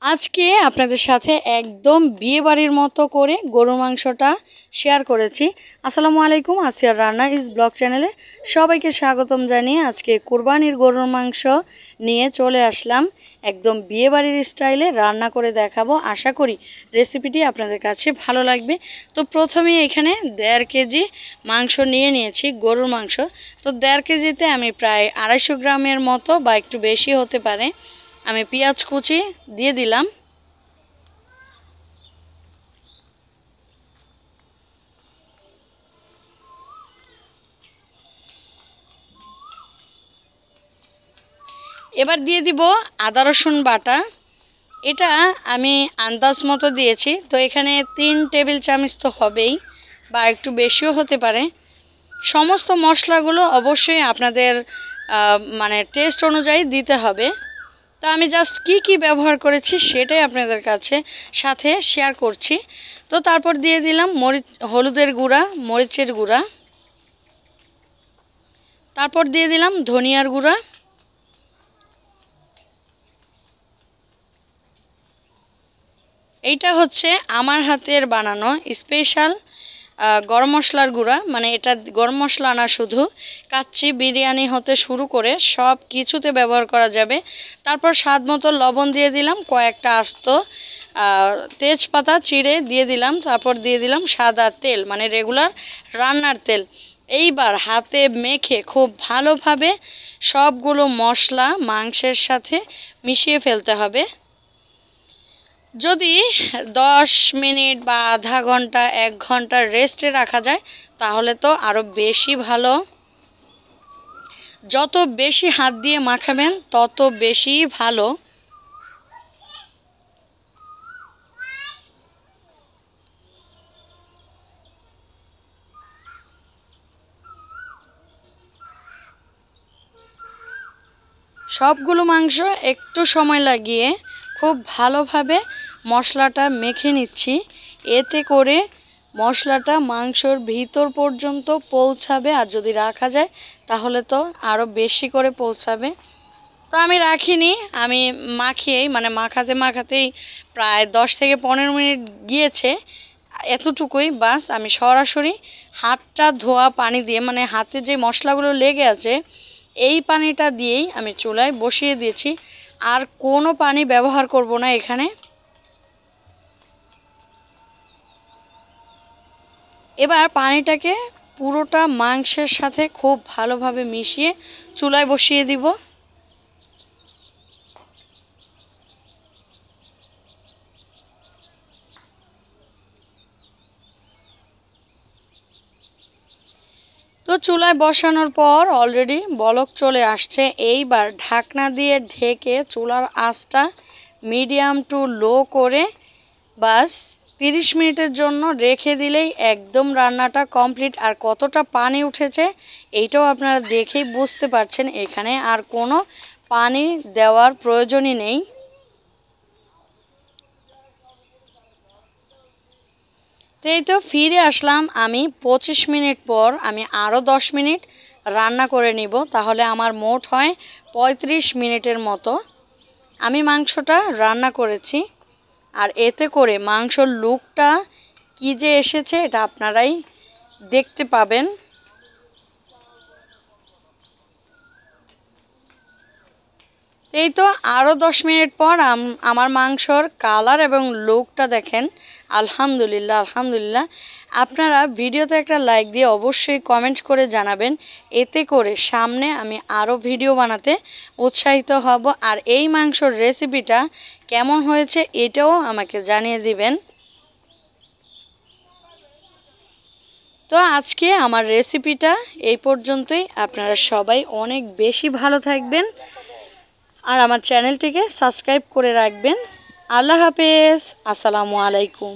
আজকে আপনাদের সাথে একদম বিয়ে বাড়ির মতো করে গরুর মাংসটা শেয়ার করেছি। আসসালামু আলাইকুম, আসিয়ার রান্না ইজ ব্লগ চ্যানেলে সবাইকে স্বাগতম জানিয়ে আজকে কুরবানির গরুর মাংস নিয়ে চলে আসলাম। একদম বিয়ে বাড়ির স্টাইলে রান্না করে দেখাবো। আশা করি রেসিপিটি আপনাদের কাছে ভালো লাগবে। তো প্রথমে এখানে 1.5 কেজি মাংস নিয়ে নিয়েছি, গরুর মাংস। তো 1.5 কেজিতে আমি প্রায় 250 গ্রামের মতো বা একটু বেশি হতে পারে আমি পেঁয়াজ কুচি দিয়ে দিলাম। এবার দিয়ে দিব আদা রসুন বাটা। এটা আমি আন্দাজ মতো দিয়েছি, তো এখানে 3 টেবিল চামচ তো হবেই বা একটু বেশিও হতে পারে। সমস্ত মশলাগুলো অবশ্যই আপনাদের মানে টেস্ট অনুযায়ী দিতে হবে। তো আমি জাস্ট কি ব্যবহার করেছি সেটাই আপনাদের কাছে সাথে শেয়ার করছি। তো তারপর দিয়ে দিলাম হলুদের গুঁড়া, মরিচের গুঁড়া, তারপর দিয়ে দিলাম ধনিয়ার গুঁড়া, এইটা হচ্ছে আমার হাতের বানানো স্পেশাল গরম মশলার গুঁড়া। মানে এটা গরম মশলা না, শুধু কাচ্চি বিরিয়ানি হতে শুরু করে সব কিছুতে ব্যবহার করা যাবে। তারপর স্বাদ মতো লবণ দিয়ে দিলাম, কয়েকটা আস্ত তেজপাতা চিড়ে দিয়ে দিলাম। তারপর দিয়ে দিলাম সাদা তেল, মানে রেগুলার রান্নার তেল। এইবার হাতে মেখে খুব ভালোভাবে সবগুলো মশলা মাংসের সাথে মিশিয়ে ফেলতে হবে। যদি 10 মিনিট বা আধা ঘন্টা 1 ঘন্টা রেস্টে রাখা যায় তাহলে তো আরও বেশি ভালো। যত বেশি হাত দিয়ে মাখাবেন তত বেশি ভালো। সবগুলো মাংস একটু সময় লাগিয়ে খুব ভালোভাবে মশলাটা মেখে নিচ্ছি। এতে করে মশলাটা মাংসর ভিতর পর্যন্ত পৌঁছাবে, আর যদি রাখা যায় তাহলে তো আরও বেশি করে পৌঁছাবে। তো আমি রাখিনি, আমি মাখিয়েই মানে মাখাতেই প্রায় 10 থেকে 15 মিনিট গিয়েছে। এতটুকুই বাস। আমি সরাসরি হাতটা ধোয়া পানি দিয়ে, মানে হাতে যে মশলাগুলো লেগে আছে এই পানিটা দিয়েই আমি চুলায় বসিয়ে দিয়েছি। আর কোনো পানি ব্যবহার করব না এখানে। এবার পানিটাকে পুরোটা মাংসের সাথে খুব ভালোভাবে মিশিয়ে চুলায় বসিয়ে দিব। তো চুলায় বসানোর পর অলরেডি বলক চলে আসছে। এইবার ঢাকনা দিয়ে ঢেকে চুলার আঁচটা মিডিয়াম টু লো করে বাস 30 মিনিটের জন্য রেখে দিলেই একদম রান্নাটা কমপ্লিট। আর কতটা পানি উঠেছে এইটাও আপনারা দেখেই বুঝতে পারছেন, এখানে আর কোনো পানি দেওয়ার প্রয়োজনই নেই। তো এই তো ফিরে আসলাম আমি 25 মিনিট পর। আমি আরও 10 মিনিট রান্না করে নিব, তাহলে আমার মোট হয় 35 মিনিটের মতো আমি মাংসটা রান্না করেছি। আর এতে করে মাংসর লুকটা কী যে এসেছে এটা আপনারাই দেখতে পাবেন। এই তো আরও 10 মিনিট পর আমার মাংসর কালার এবং লুকটা দেখেন। আলহামদুলিল্লাহ আলহামদুলিল্লাহ। আপনারা ভিডিওতে একটা লাইক দিয়ে অবশ্যই কমেন্ট করে জানাবেন, এতে করে সামনে আমি আরও ভিডিও বানাতে উৎসাহিত হব। আর এই মাংসর রেসিপিটা কেমন হয়েছে এটাও আমাকে জানিয়ে দিবেন। তো আজকে আমার রেসিপিটা এই পর্যন্তই। আপনারা সবাই অনেক বেশি ভালো থাকবেন আর আমার চ্যানেলটিকে সাবস্ক্রাইব করে রাখবেন। আল্লাহ হাফেজ, আসসালামু আলাইকুম।